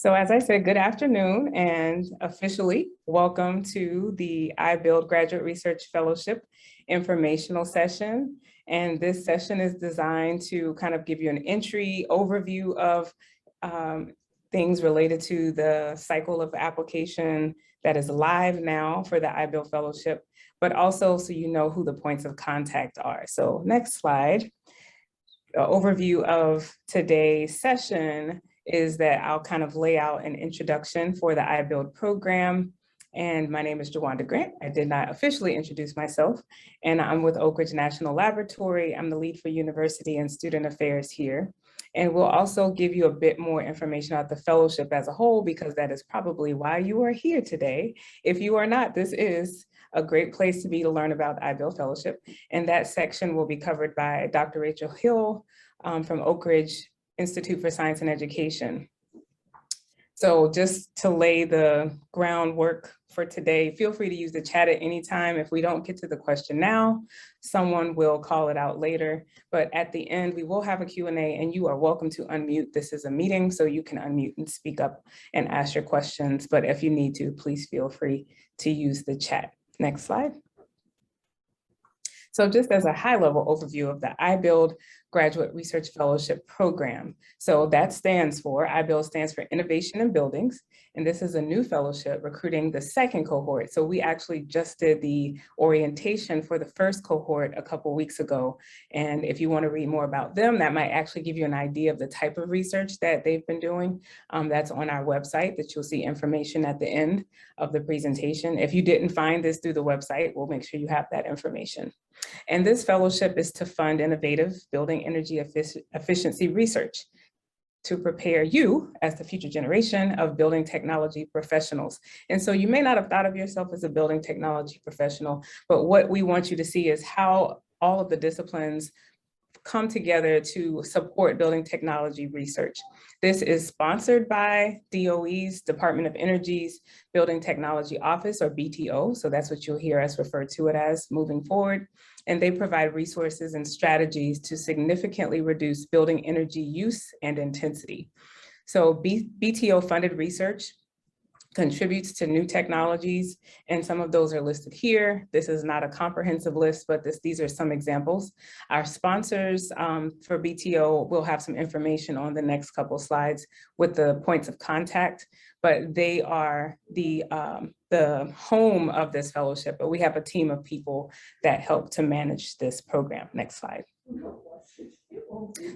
So as I said, good afternoon and officially welcome to the IBUILD Graduate Research Fellowship informational session. And this session is designed to kind of give you an entry overview of things related to the cycle of application that is live now for the IBUILD Fellowship, but also so you know who the points of contact are. So next slide. Overview of today's session is that I'll kind of lay out an introduction for the IBUILD program. And my name is Jawanda Grant. I did not officially introduce myself, and I'm with Oak Ridge National Laboratory. I'm the lead for university and student affairs here. And we'll also give you a bit more information about the fellowship as a whole, because that is probably why you are here today. If you are not, this is a great place to be to learn about the IBUILD Fellowship. And that section will be covered by Dr. Rachel Hill from Oak Ridge Institute for Science and Education. So just to lay the groundwork for today, feel free to use the chat at any time. If we don't get to the question now, someone will call it out later. But at the end, we will have a Q&A, and you are welcome to unmute. This is a meeting, so you can unmute and speak up and ask your questions. But if you need to, please feel free to use the chat. Next slide. So just as a high-level overview of the IBUILD Graduate Research Fellowship Program. So that stands for, IBUILD stands for Innovation in Buildings, and this is a new fellowship recruiting the second cohort. So we actually just did the orientation for the first cohort a couple weeks ago. And if you want to read more about them, that might actually give you an idea of the type of research that they've been doing. That's on our website that you'll see information at the end of the presentation. If you didn't find this through the website, we'll make sure you have that information. And this fellowship is to fund innovative building energy efficiency research to prepare you as the future generation of building technology professionals. And so you may not have thought of yourself as a building technology professional, but what we want you to see is how all of the disciplines come together to support building technology research. This is sponsored by DOE's Department of Energy's Building Technology Office, or BTO. So that's what you'll hear us refer to it as moving forward. And they provide resources and strategies to significantly reduce building energy use and intensity. So BTO funded research contributes to new technologies, and some of those are listed here. This is not a comprehensive list, but these are some examples. Our sponsors for BTO will have some information on the next couple slides with the points of contact, but they are the home of this fellowship, but we have a team of people that help to manage this program. Next slide.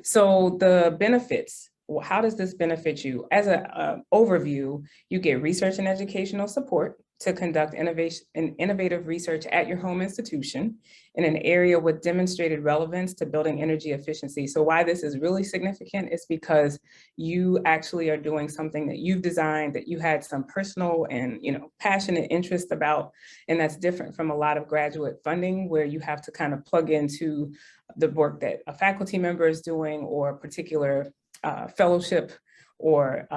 So the benefits. How does this benefit you? As an overview, you get research and educational support to conduct innovative research at your home institution in an area with demonstrated relevance to building energy efficiency. So why this is really significant is because you actually are doing something that you've designed, that you had some personal and passionate interest about, and that's different from a lot of graduate funding where you have to kind of plug into the work that a faculty member is doing or a particular fellowship or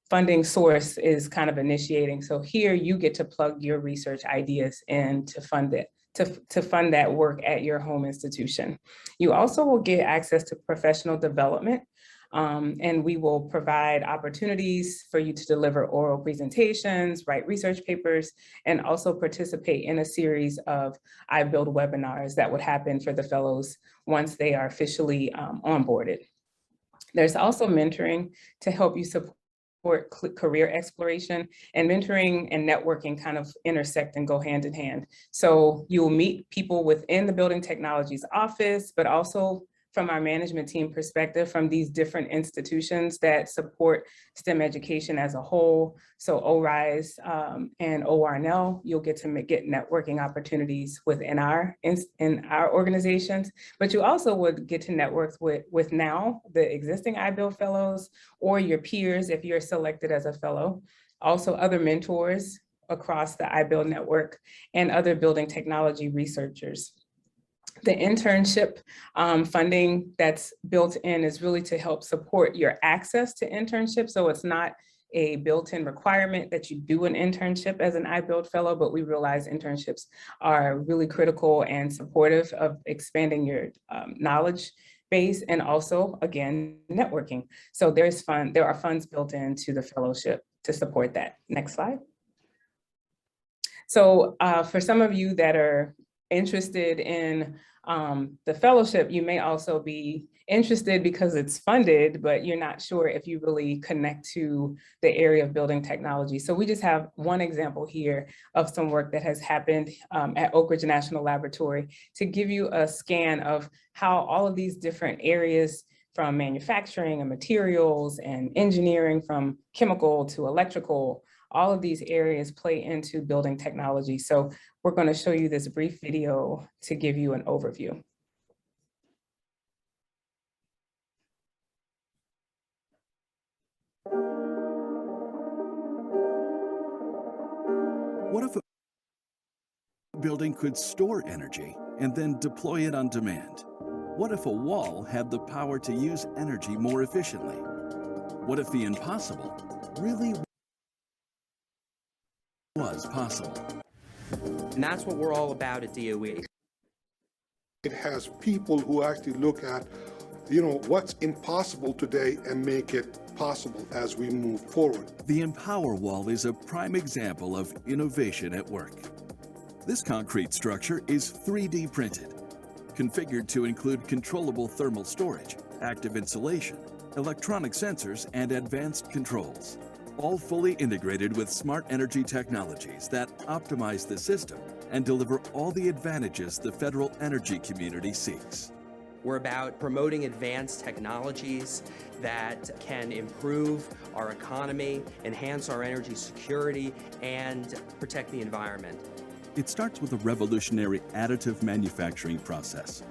funding source is kind of initiating. So here you get to plug your research ideas in to fund it, to fund that work at your home institution. You also will get access to professional development, and we will provide opportunities for you to deliver oral presentations, write research papers, and also participate in a series of IBUILD webinars that would happen for the fellows once they are officially onboarded. There's also mentoring to help you support career exploration, and mentoring and networking kind of intersect and go hand in hand. So you'll meet people within the Building Technologies office, but also from our management team perspective from these different institutions that support STEM education as a whole. So ORISE and ORNL, you'll get to get networking opportunities within our organizations, but you also would get to network with now the existing IBUILD fellows or your peers if you're selected as a fellow, also other mentors across the IBUILD network and other building technology researchers. The internship funding that's built in is really to help support your access to internships. So it's not a built-in requirement that you do an internship as an IBUILD fellow, but we realize internships are really critical and supportive of expanding your knowledge base, and also, again, networking. So there are funds built into the fellowship to support that. Next slide. So for some of you that are interested in the fellowship, you may also be interested because it's funded, but you're not sure if you really connect to the area of building technology. So we just have one example here of some work that has happened at Oak Ridge National Laboratory to give you a scan of how all of these different areas, from manufacturing and materials and engineering, from chemical to electrical, all of these areas play into building technology. So we're going to show you this brief video to give you an overview. What if a building could store energy and then deploy it on demand? What if a wall had the power to use energy more efficiently? What if the impossible really was possible? And that's what we're all about at DOE. It has people who actually look at, what's impossible today and make it possible as we move forward. The Empower Wall is a prime example of innovation at work. This concrete structure is 3D printed, configured to include controllable thermal storage, active insulation, electronic sensors, and advanced controls, all fully integrated with smart energy technologies that optimize the system and deliver all the advantages the federal energy community seeks. We're about promoting advanced technologies that can improve our economy, enhance our energy security, and protect the environment. It starts with a revolutionary additive manufacturing process.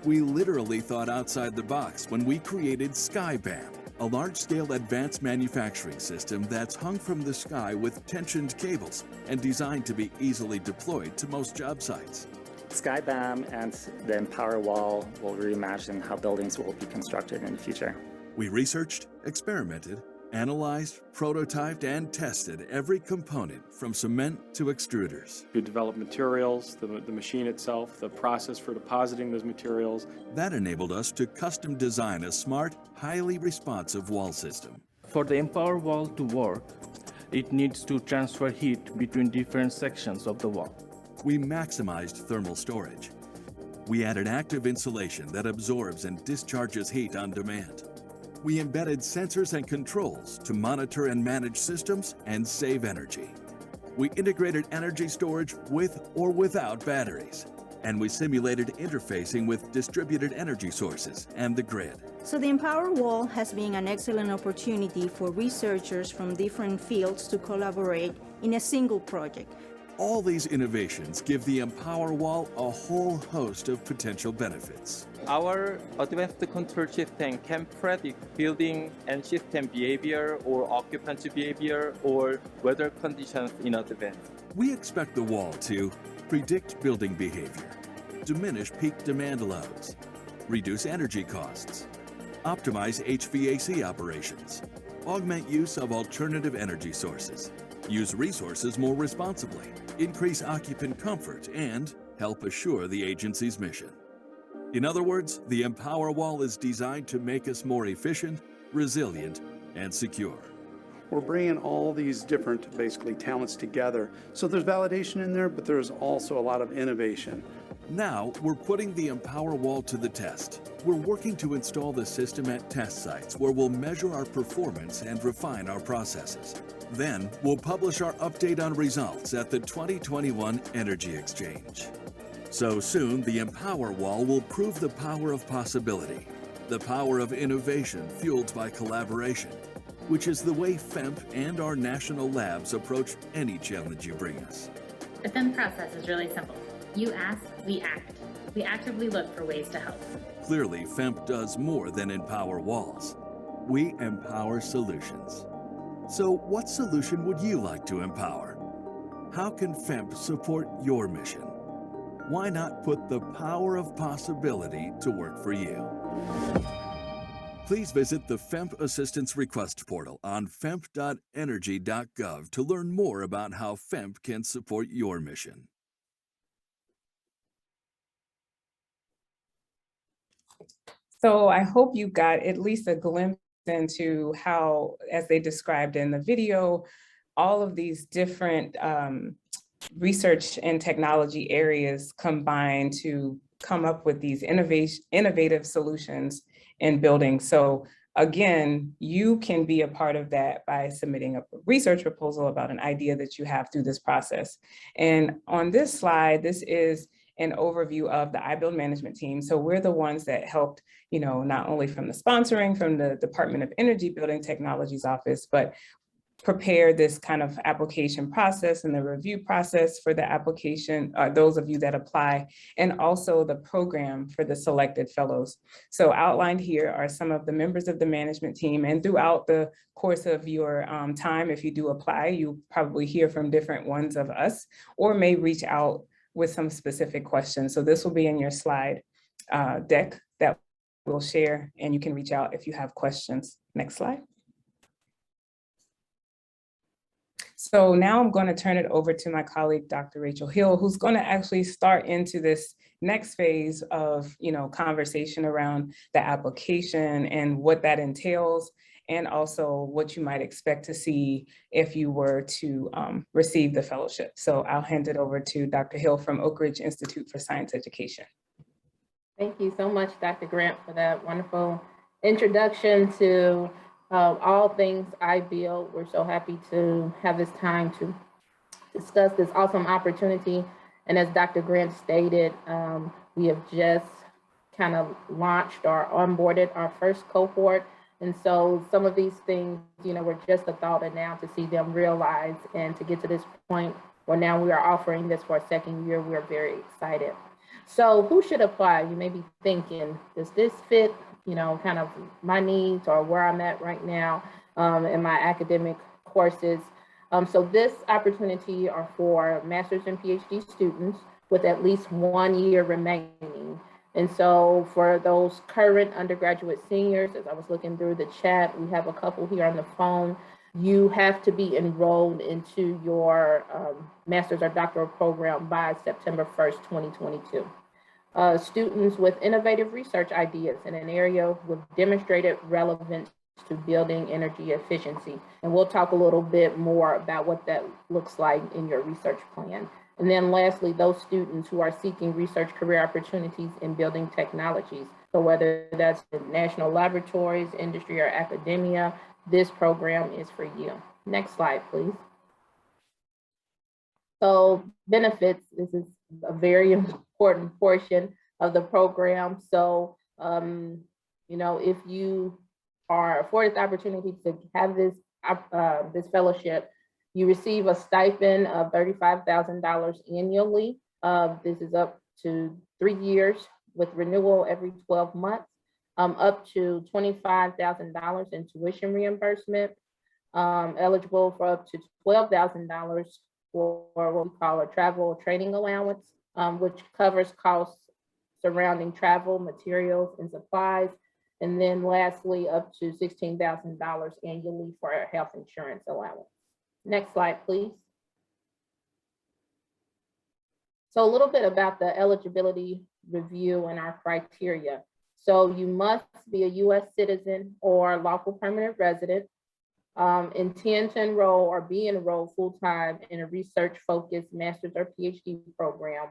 We literally thought outside the box when we created SkyBAM, a large-scale advanced manufacturing system that's hung from the sky with tensioned cables and designed to be easily deployed to most job sites. SkyBAM and the Empower Wall will reimagine how buildings will be constructed in the future. We researched, experimented, analyzed, prototyped, and tested every component from cement to extruders. We developed materials, the machine itself, the process for depositing those materials. That enabled us to custom design a smart, highly responsive wall system. For the Empower Wall to work, it needs to transfer heat between different sections of the wall. We maximized thermal storage. We added active insulation that absorbs and discharges heat on demand. We embedded sensors and controls to monitor and manage systems and save energy. We integrated energy storage with or without batteries. And we simulated interfacing with distributed energy sources and the grid. So the Empower Wall has been an excellent opportunity for researchers from different fields to collaborate in a single project. All these innovations give the Empower Wall a whole host of potential benefits. Our advanced control system can predict building and system behavior or occupancy behavior or weather conditions in advance. We expect the wall to predict building behavior, diminish peak demand loads, reduce energy costs, optimize HVAC operations, augment use of alternative energy sources, use resources more responsibly, increase occupant comfort, and help assure the agency's mission. In other words, the Empower Wall is designed to make us more efficient, resilient, and secure. We're bringing all these different, basically, talents together. So there's validation in there, but there's also a lot of innovation. Now, we're putting the Empower Wall to the test. We're working to install the system at test sites where we'll measure our performance and refine our processes. Then, we'll publish our update on results at the 2021 Energy Exchange. So soon, the Empower Wall will prove the power of possibility, the power of innovation fueled by collaboration, which is the way FEMP and our national labs approach any challenge you bring us. The FEMP process is really simple. You ask, we act. We actively look for ways to help. Clearly, FEMP does more than empower walls. We empower solutions. So what solution would you like to empower? How can FEMP support your mission? Why not put the power of possibility to work for you? Please visit the FEMP Assistance Request portal on femp.energy.gov to learn more about how FEMP can support your mission. So I hope you got at least a glimpse into how, as they described in the video, all of these different research and technology areas combine to come up with these innovative solutions in building. So again, you can be a part of that by submitting a research proposal about an idea that you have through this process. And on this slide, this is an overview of the IBUILD management team. So we're the ones that helped, not only from the sponsoring from the Department of Energy Building Technologies Office, but prepare this kind of application process and the review process for the application, those of you that apply, and also the program for the selected fellows. So outlined here are some of the members of the management team, and throughout the course of your time, if you do apply, you probably hear from different ones of us, or may reach out with some specific questions. So this will be in your slide deck that we'll share, and you can reach out if you have questions. Next slide. So now I'm going to turn it over to my colleague, Dr. Rachel Hill, who's going to actually start into this next phase of, conversation around the application and what that entails, and also what you might expect to see if you were to receive the fellowship. So I'll hand it over to Dr. Hill from Oak Ridge Institute for Science Education. Thank you so much, Dr. Grant, for that wonderful introduction to all things IBUILD. We're so happy to have this time to discuss this awesome opportunity. And as Dr. Grant stated, we have just kind of launched or onboarded our first cohort. And so some of these things, were just a thought, and now to see them realized and to get to this point where now we are offering this for a second year, we're very excited. So who should apply? You may be thinking, does this fit kind of my needs or where I'm at right now in my academic courses? So this opportunity are for master's and PhD students with at least 1 year remaining. And so for those current undergraduate seniors, as I was looking through the chat, we have a couple here on the phone. You have to be enrolled into your master's or doctoral program by September 1st, 2022. Students with innovative research ideas in an area with demonstrated relevance to building energy efficiency. And we'll talk a little bit more about what that looks like in your research plan. And then lastly, those students who are seeking research career opportunities in building technologies. So whether that's in national laboratories, industry, or academia, this program is for you. Next slide, please. So benefits, this is a very important portion of the program. So, if you are afforded the opportunity to have this fellowship, you receive a stipend of $35,000 annually. This is up to 3 years with renewal every 12 months, up to $25,000 in tuition reimbursement, eligible for up to $12,000 for what we call a travel training allowance, which covers costs surrounding travel, materials, and supplies. And then lastly, up to $16,000 annually for a health insurance allowance. Next slide, please. So a little bit about the eligibility review and our criteria. So you must be a US citizen or lawful permanent resident, intend to enroll or be enrolled full-time in a research-focused master's or PhD program.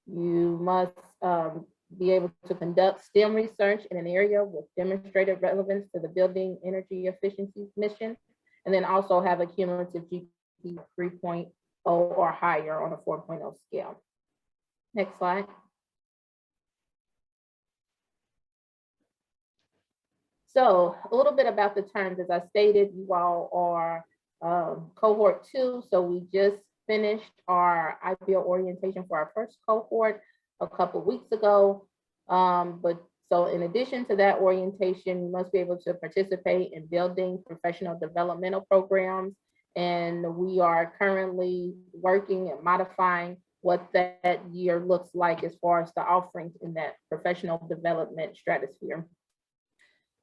You must be able to conduct STEM research in an area with demonstrated relevance to the building energy efficiency mission, and then also have a cumulative GPA 3.0 or higher on a 4.0 scale. Next slide. So a little bit about the terms. As I stated, you all are cohort 2. So we just finished our IBUILD orientation for our first cohort a couple weeks ago. So in addition to that orientation, you must be able to participate in building professional developmental programs. And we are currently working and modifying what that year looks like as far as the offerings in that professional development stratosphere.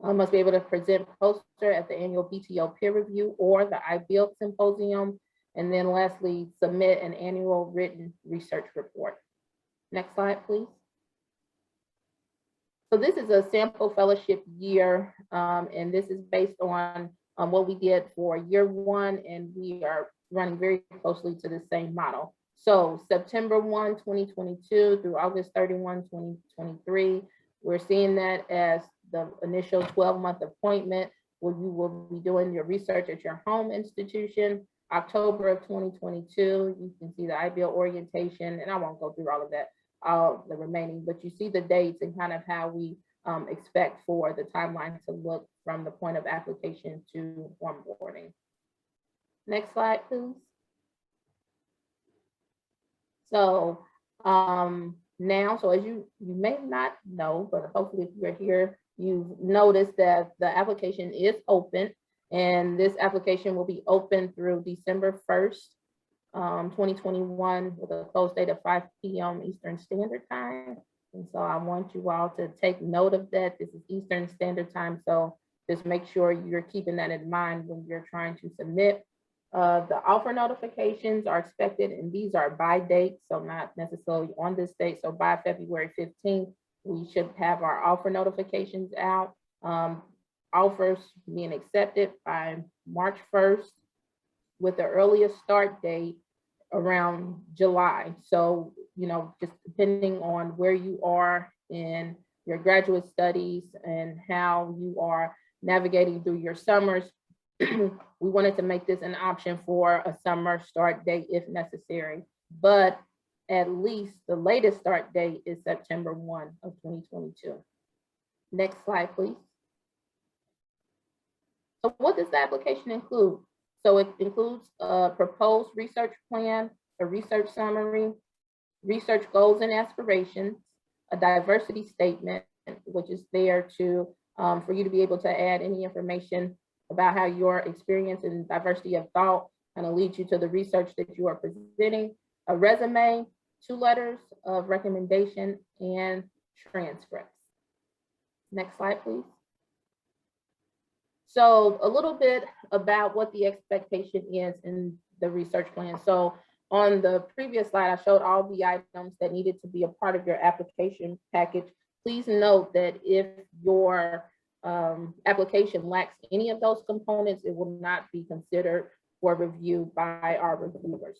Must be able to present poster at the annual BTO peer review or the IBUILD symposium. And then lastly, submit an annual written research report. Next slide, please. So this is a sample fellowship year, and this is based on what we did for year one, and we are running very closely to the same model. So September 1, 2022 through August 31, 2023, we're seeing that as the initial 12-month appointment where you will be doing your research at your home institution. October of 2022, you can see the IBUILD orientation, and I won't go through all of that, all the remaining, but you see the dates and kind of how we expect for the timeline to look from the point of application to onboarding. Next slide, please. So now, so as you may not know, but hopefully if you're here, you've noticed that the application is open, and this application will be open through December 1st, 2021 with a close date of 5 p.m. Eastern Standard Time. And so I want you all to take note of that. This is Eastern Standard Time, so just make sure you're keeping that in mind when you're trying to submit. The offer notifications are expected, and these are by date, so not necessarily on this date. So by February 15th, we should have our offer notifications out. Offers being accepted by March 1st with the earliest start date around July. So, you know, just depending on where you are in your graduate studies and how you are navigating through your summers, we wanted to make this an option for a summer start date if necessary, but at least the latest start date is September 1 of 2022. Next slide, please. So what does the application include? So it includes a proposed research plan, a research summary, research goals and aspirations, a diversity statement, which is there to for you to be able to add any information about how your experience and diversity of thought kind of leads you to the research that you are presenting, a resume, 2 letters of recommendation, and transcripts. Next slide, please. So a little bit about what the expectation is in the research plan. So on the previous slide, I showed all the items that needed to be a part of your application package. Please note that if your application lacks any of those components, it will not be considered for review by our reviewers.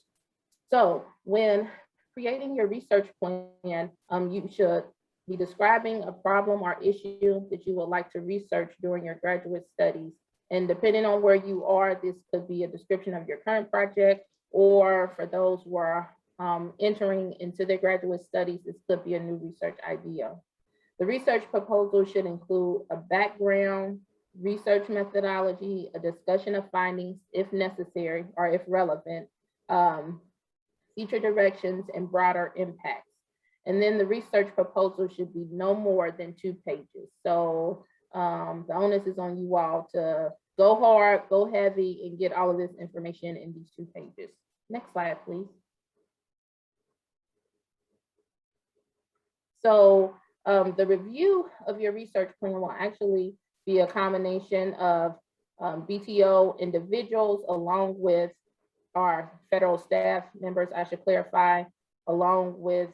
So when creating your research plan, you should be describing a problem or issue that you would like to research during your graduate studies. And depending on where you are, this could be a description of your current project, or for those who are entering into their graduate studies, this could be a new research idea. The research proposal should include a background, research methodology, a discussion of findings if necessary or if relevant, future directions, and broader impacts. And then the research proposal should be no more than 2 pages. So the onus is on you all to go hard, go heavy, and get all of this information in these 2 pages. Next slide, please. So the review of your research plan will actually be a combination of BTO individuals along with our federal staff members, I should clarify, along with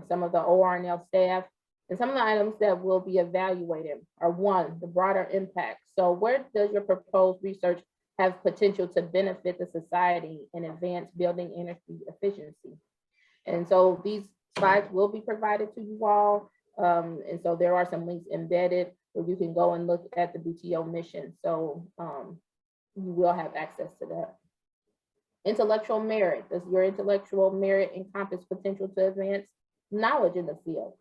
some of the ORNL staff. And some of the items that will be evaluated are: 1, the broader impact. So where does your proposed research have potential to benefit the society and advance building energy efficiency? And so these slides will be provided to you all. And so there are some links embedded where you can go and look at the BTO mission. So you will have access to that. Intellectual merit. Does your intellectual merit encompass potential to advance knowledge in the field?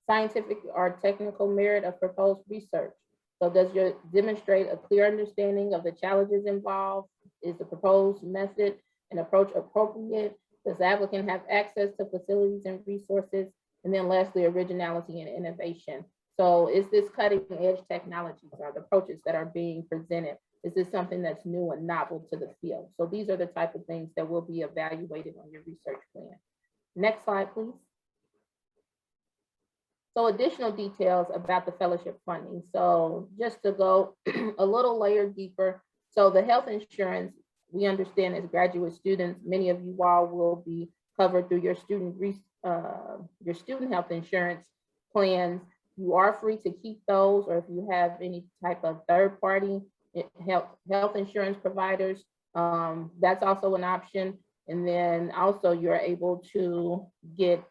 Scientific or technical merit of proposed research. So does your demonstrate a clear understanding of the challenges involved? Is the proposed method and approach appropriate? Does the applicant have access to facilities and resources? And then lastly, originality and innovation. So is this cutting edge technologies or the approaches that are being presented? Is this something that's new and novel to the field? So these are the type of things that will be evaluated on your research plan. Next slide, please. So additional details about the fellowship funding. So just to go a little layer deeper. So the health insurance, we understand as graduate students, many of you all will be covered through your student health insurance plans. You are free to keep those, or if you have any type of third-party health insurance providers, that's also an option. And then also you're able to get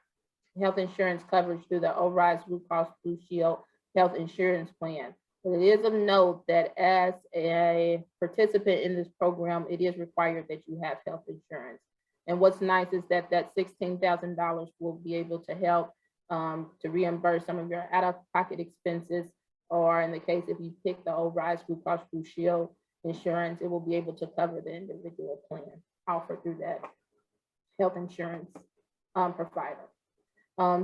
health insurance coverage through the ORISE Blue Cross Blue Shield health insurance plan. But it is of note that as a participant in this program, it is required that you have health insurance. And what's nice is that that $16,000 will be able to help to reimburse some of your out-of-pocket expenses, or in the case if you pick the ORISE Blue Cross Blue Shield insurance, it will be able to cover the individual plan offered through that health insurance provider.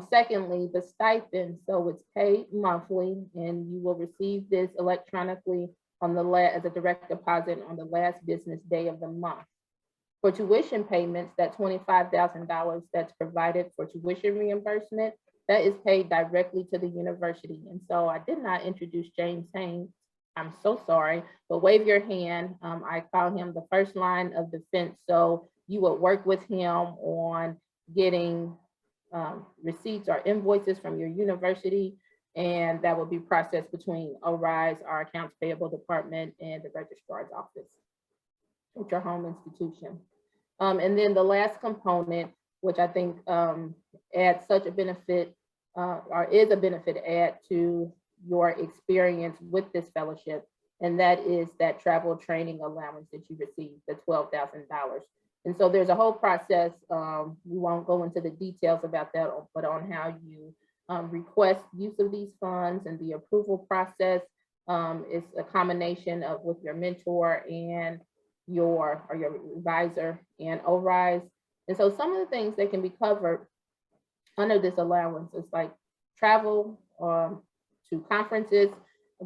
Secondly, the stipend. So it's paid monthly, and you will receive this electronically on as a direct deposit on the last business day of the month. For tuition payments, that $25,000 that's provided for tuition reimbursement, that is paid directly to the university. And so I did not introduce James Haynes. I'm so sorry, but wave your hand. I call him the first line of defense. So you would work with him on getting receipts or invoices from your university, and that will be processed between ORISE, our accounts payable department, and the registrar's office at your home institution. And then the last component, which I think adds such a benefit, or is a benefit add to your experience with this fellowship, and that is that travel training allowance that you receive, the $12,000. And so there's a whole process. We won't go into the details about that, but on how you request use of these funds and the approval process is a combination of with your mentor and your advisor and ORISE. And so some of the things that can be covered under this allowance is like travel to conferences.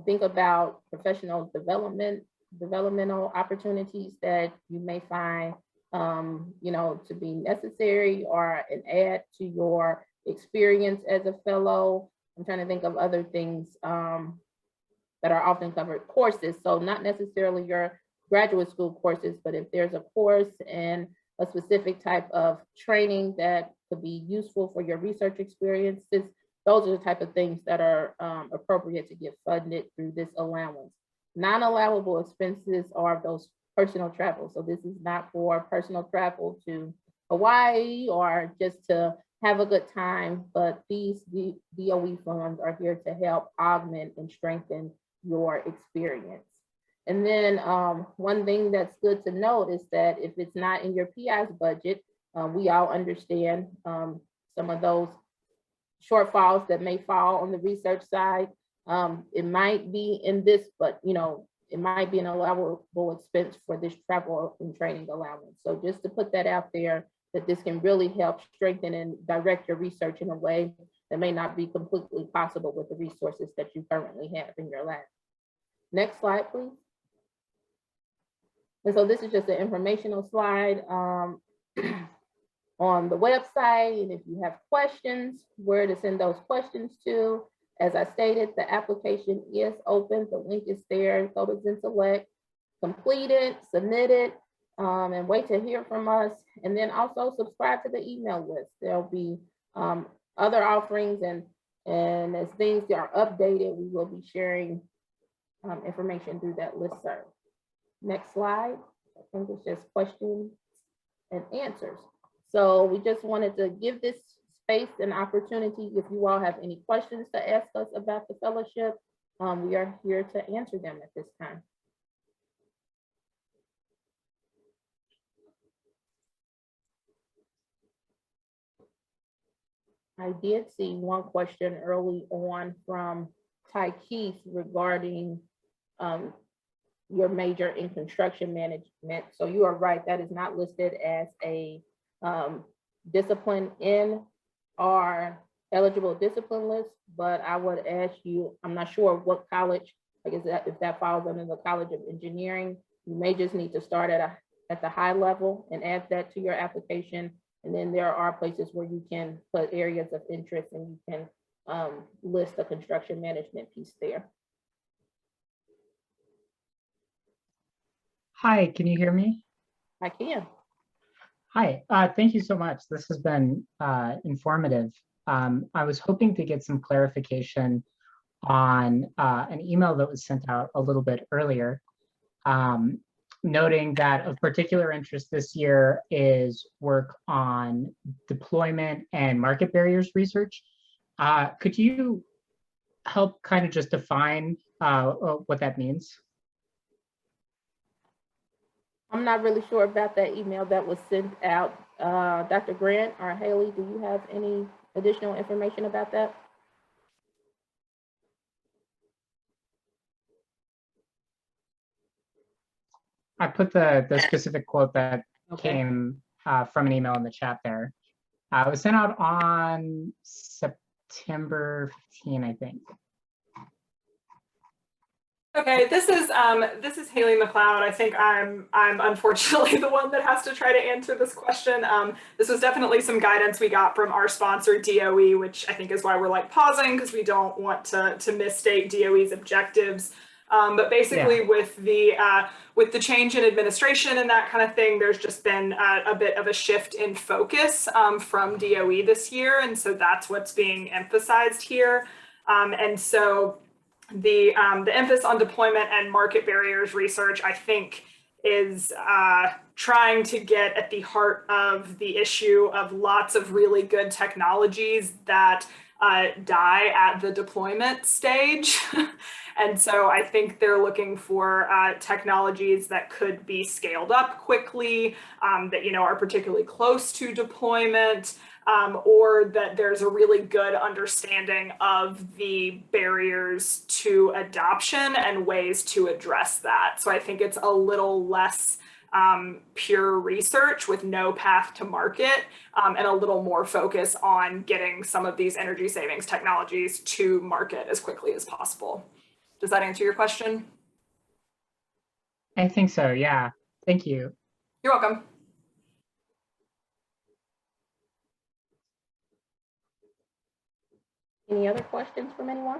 Think about professional developmental opportunities that you may find to be necessary or an add to your experience as a fellow. I'm trying to think of other things that are often covered. Courses, so not necessarily your graduate school courses, but if there's a course and a specific type of training that could be useful for your research experiences, those are the type of things that are appropriate to get funded through this allowance. Non-allowable expenses are those personal travel. So this is not for personal travel to Hawaii or just to have a good time, but these DOE funds are here to help augment and strengthen your experience. And then one thing that's good to note is that if it's not in your PI's budget, we all understand some of those shortfalls that may fall on the research side. It might be in this, but it might be an allowable expense for this travel and training allowance. So just to put that out there, that this can really help strengthen and direct your research in a way that may not be completely possible with the resources that you currently have in your lab. Next slide, please. And so this is just an informational slide on the website. And if you have questions, where to send those questions to. As I stated, the application is open. The link is there. Go to Select, complete it, submit it, and wait to hear from us. And then also subscribe to the email list. There'll be other offerings, and as things are updated, we will be sharing information through that listserv. Next slide. I think it's just questions and answers. So we just wanted to give this space and opportunity. If you all have any questions to ask us about the fellowship, we are here to answer them at this time. I did see one question early on from Ty Keith regarding your major in construction management. So you are right, that is not listed as a discipline in our eligible discipline list, but I would ask you, I'm not sure what college, like is that, if that falls under the College of Engineering, you may just need to start at the high level and add that to your application. And then there are places where you can put areas of interest and you can list the construction management piece there. Hi, can you hear me? I can. Hi, thank you so much. This has been informative. I was hoping to get some clarification on an email that was sent out a little bit earlier, noting that of particular interest this year is work on deployment and market barriers research. Could you help kind of just define what that means? I'm not really sure about that email that was sent out. Dr. Grant or Haley, do you have any additional information about that? I put the specific quote that Okay. came from an email in the chat there. It was sent out on September 15, I think. Okay, this is Haley McLeod. I think I'm unfortunately the one that has to try to answer this question. This was definitely some guidance we got from our sponsor DOE, which I think is why we're like pausing, because we don't want to misstate DOE's objectives. But basically, with the change in administration and that kind of thing, there's just been a bit of a shift in focus from DOE this year, and so that's what's being emphasized here. And so the emphasis on deployment and market barriers research, I think, is trying to get at the heart of the issue of lots of really good technologies that die at the deployment stage. And so I think they're looking for technologies that could be scaled up quickly, that are particularly close to deployment, or that there's a really good understanding of the barriers to adoption and ways to address that. So I think it's a little less pure research with no path to market, and a little more focus on getting some of these energy savings technologies to market as quickly as possible. Does that answer your question? I think so, yeah. Thank you. You're welcome. Any other questions from anyone?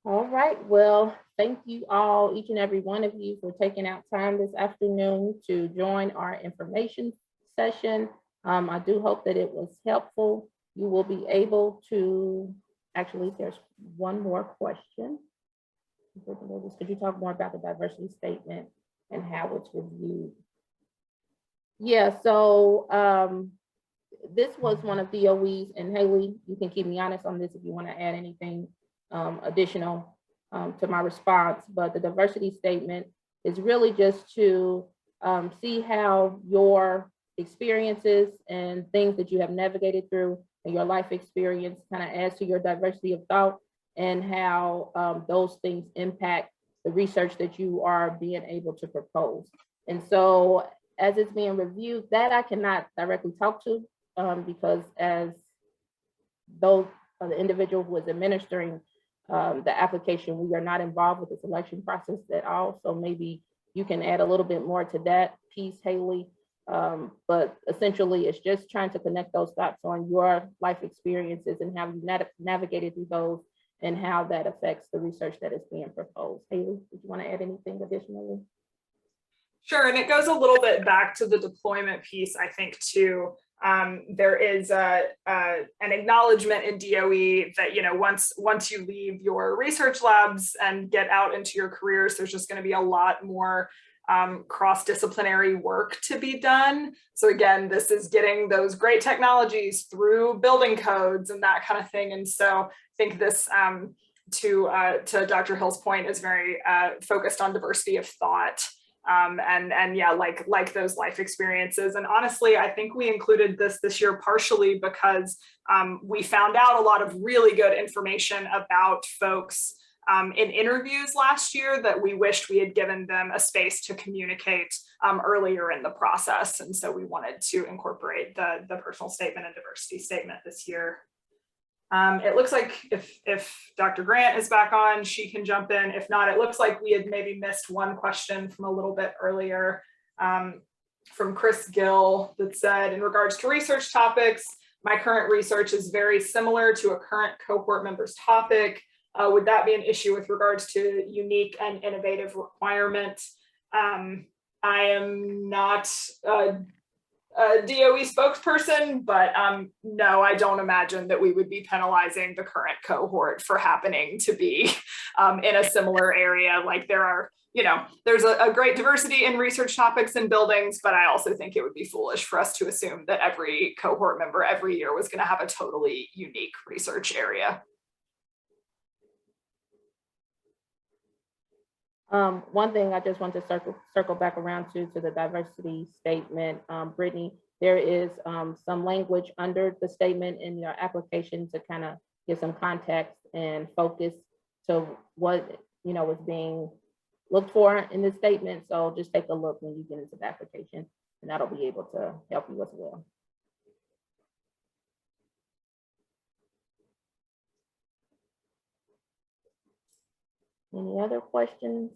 All right, well, thank you all, each and every one of you, for taking out time this afternoon to join our information session. I do hope that it was helpful. You will be able to, actually, there's one more question. Could you talk more about the diversity statement and how it's reviewed? Yeah, so this was one of DOE's, and Haley, you can keep me honest on this if you want to add anything additional to my response, but the diversity statement is really just to see how your experiences and things that you have navigated through and your life experience kind of adds to your diversity of thought, and how those things impact the research that you are being able to propose. And so as it's being reviewed, that I cannot directly talk to because as those the individual who is administering the application, we are not involved with the selection process at all. So maybe you can add a little bit more to that piece, Haley. But essentially, it's just trying to connect those dots on your life experiences and how you navigated through those and how that affects the research that is being proposed. Haley, did you want to add anything additionally? Sure, and it goes a little bit back to the deployment piece, I think, too. There is an acknowledgement in DOE that, once you leave your research labs and get out into your careers, there's just going to be a lot more cross-disciplinary work to be done. So again, this is getting those great technologies through building codes and that kind of thing. And so I think this, to Dr. Hill's point, is very focused on diversity of thought. And yeah, like those life experiences. And honestly, I think we included this year partially because we found out a lot of really good information about folks in interviews last year that we wished we had given them a space to communicate earlier in the process. And so we wanted to incorporate the personal statement and diversity statement this year. It looks like if Dr. Grant is back on, she can jump in. If not, it looks like we had maybe missed one question from a little bit earlier from Chris Gill that said, in regards to research topics, my current research is very similar to a current cohort member's topic. Would that be an issue with regards to unique and innovative requirement? I am not DOE spokesperson, but no, I don't imagine that we would be penalizing the current cohort for happening to be in a similar area. Like there are, you know, there's a great diversity in research topics and buildings, but I also think it would be foolish for us to assume that every cohort member every year was going to have a totally unique research area. One thing I just want to circle back around to the diversity statement, Brittany, there is some language under the statement in your application to kind of give some context and focus to what, you know, is being looked for in this statement. So just take a look when you get into the application, and that'll be able to help you as well. Any other questions?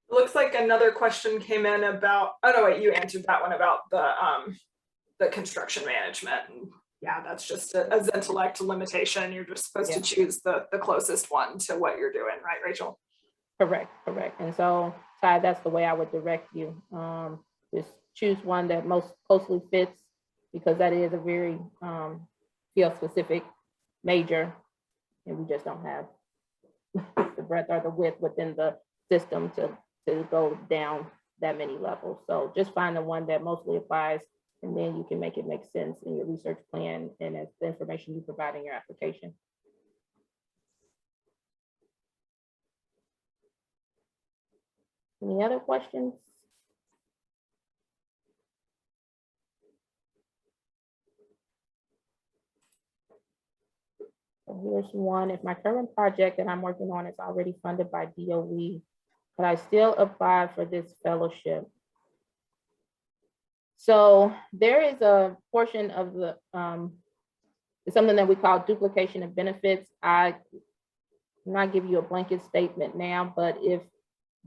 Looks like another question came in about, oh no, wait, you answered that one about the construction management. And yeah, that's just a Zentellect limitation. You're just supposed to choose the closest one to what you're doing, right, Rachel? Correct. And so, Ty, that's the way I would direct you. Just choose one that most closely fits, because that is a very field specific major, and we just don't have the breadth or the width within the system to go down that many levels. So just find the one that mostly applies, and then you can make it make sense in your research plan and as the information you provide in your application. Any other questions? So here's one. If my current project that I'm working on is already funded by DOE, could I still apply for this fellowship? So there is a portion of the, it's something that we call duplication of benefits. I not give you a blanket statement now, but if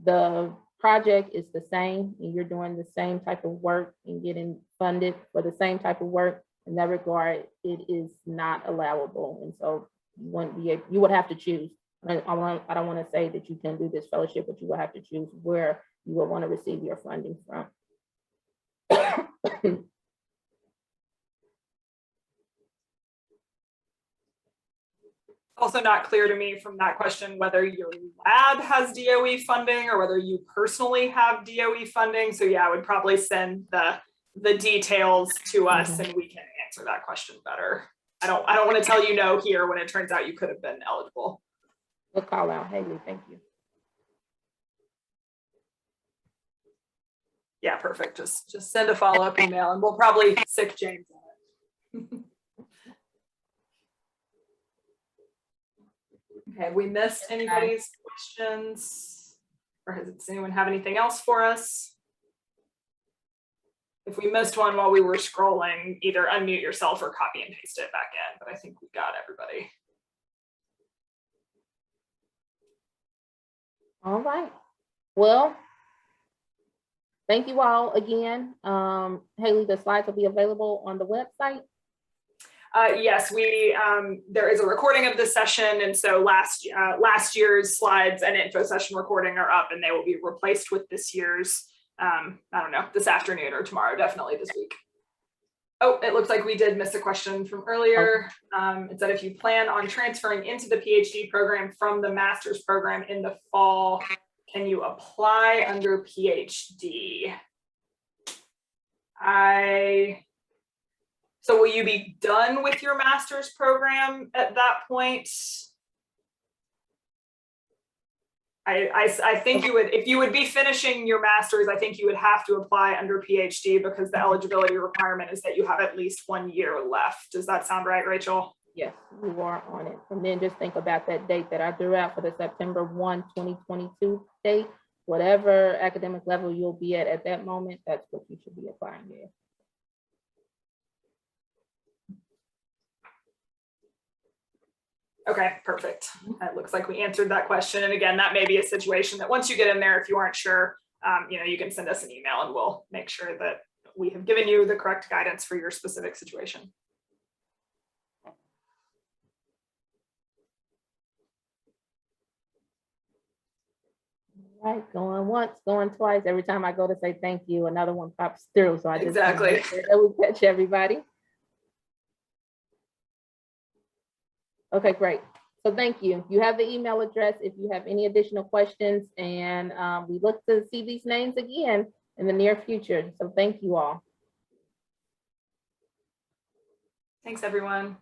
the project is the same and you're doing the same type of work and getting funded for the same type of work, in that regard, it is not allowable. And so you wouldn't be able, you would have to choose. I don't want to say that you can do this fellowship, but you will have to choose where you will want to receive your funding from. Also not clear to me from that question whether your lab has DOE funding or whether you personally have DOE funding. So yeah, I would probably send the details to us and we can answer that question better. I don't want to tell you no here when it turns out you could have been eligible. We'll call out Haley, thank you. Yeah, perfect. Just send a follow-up email and we'll probably sick James on it. Okay, have we missed anybody's questions? Or does anyone have anything else for us? If we missed one while we were scrolling, either unmute yourself or copy and paste it back in, but I think we got everybody. All right, well, thank you all again. Haley, the slides will be available on the website. Yes, there is a recording of this session, and so last year's slides and info session recording are up, and they will be replaced with this year's. I don't know, this afternoon or tomorrow, definitely this week. Oh, it looks like we did miss a question from earlier. It said if you plan on transferring into the PhD program from the master's program in the fall, can you apply under PhD? So will you be done with your master's program at that point? I think you would, if you would be finishing your master's, I think you would have to apply under PhD because the eligibility requirement is that you have at least 1 year left. Does that sound right, Rachel? Yes, you are on it. And then just think about that date that I drew out for the September 1, 2022 date. Whatever academic level you'll be at that moment, that's what you should be applying there. Okay, perfect. It looks like we answered that question. And again, that may be a situation that once you get in there, if you aren't sure, you can send us an email and we'll make sure that we have given you the correct guidance for your specific situation. Right, going once, going twice. Every time I go to say thank you, another one pops through. So I just wanna Exactly. make sure that we catch everybody. Okay, great. So thank you. You have the email address if you have any additional questions, and we look to see these names again in the near future. So thank you all. Thanks, everyone.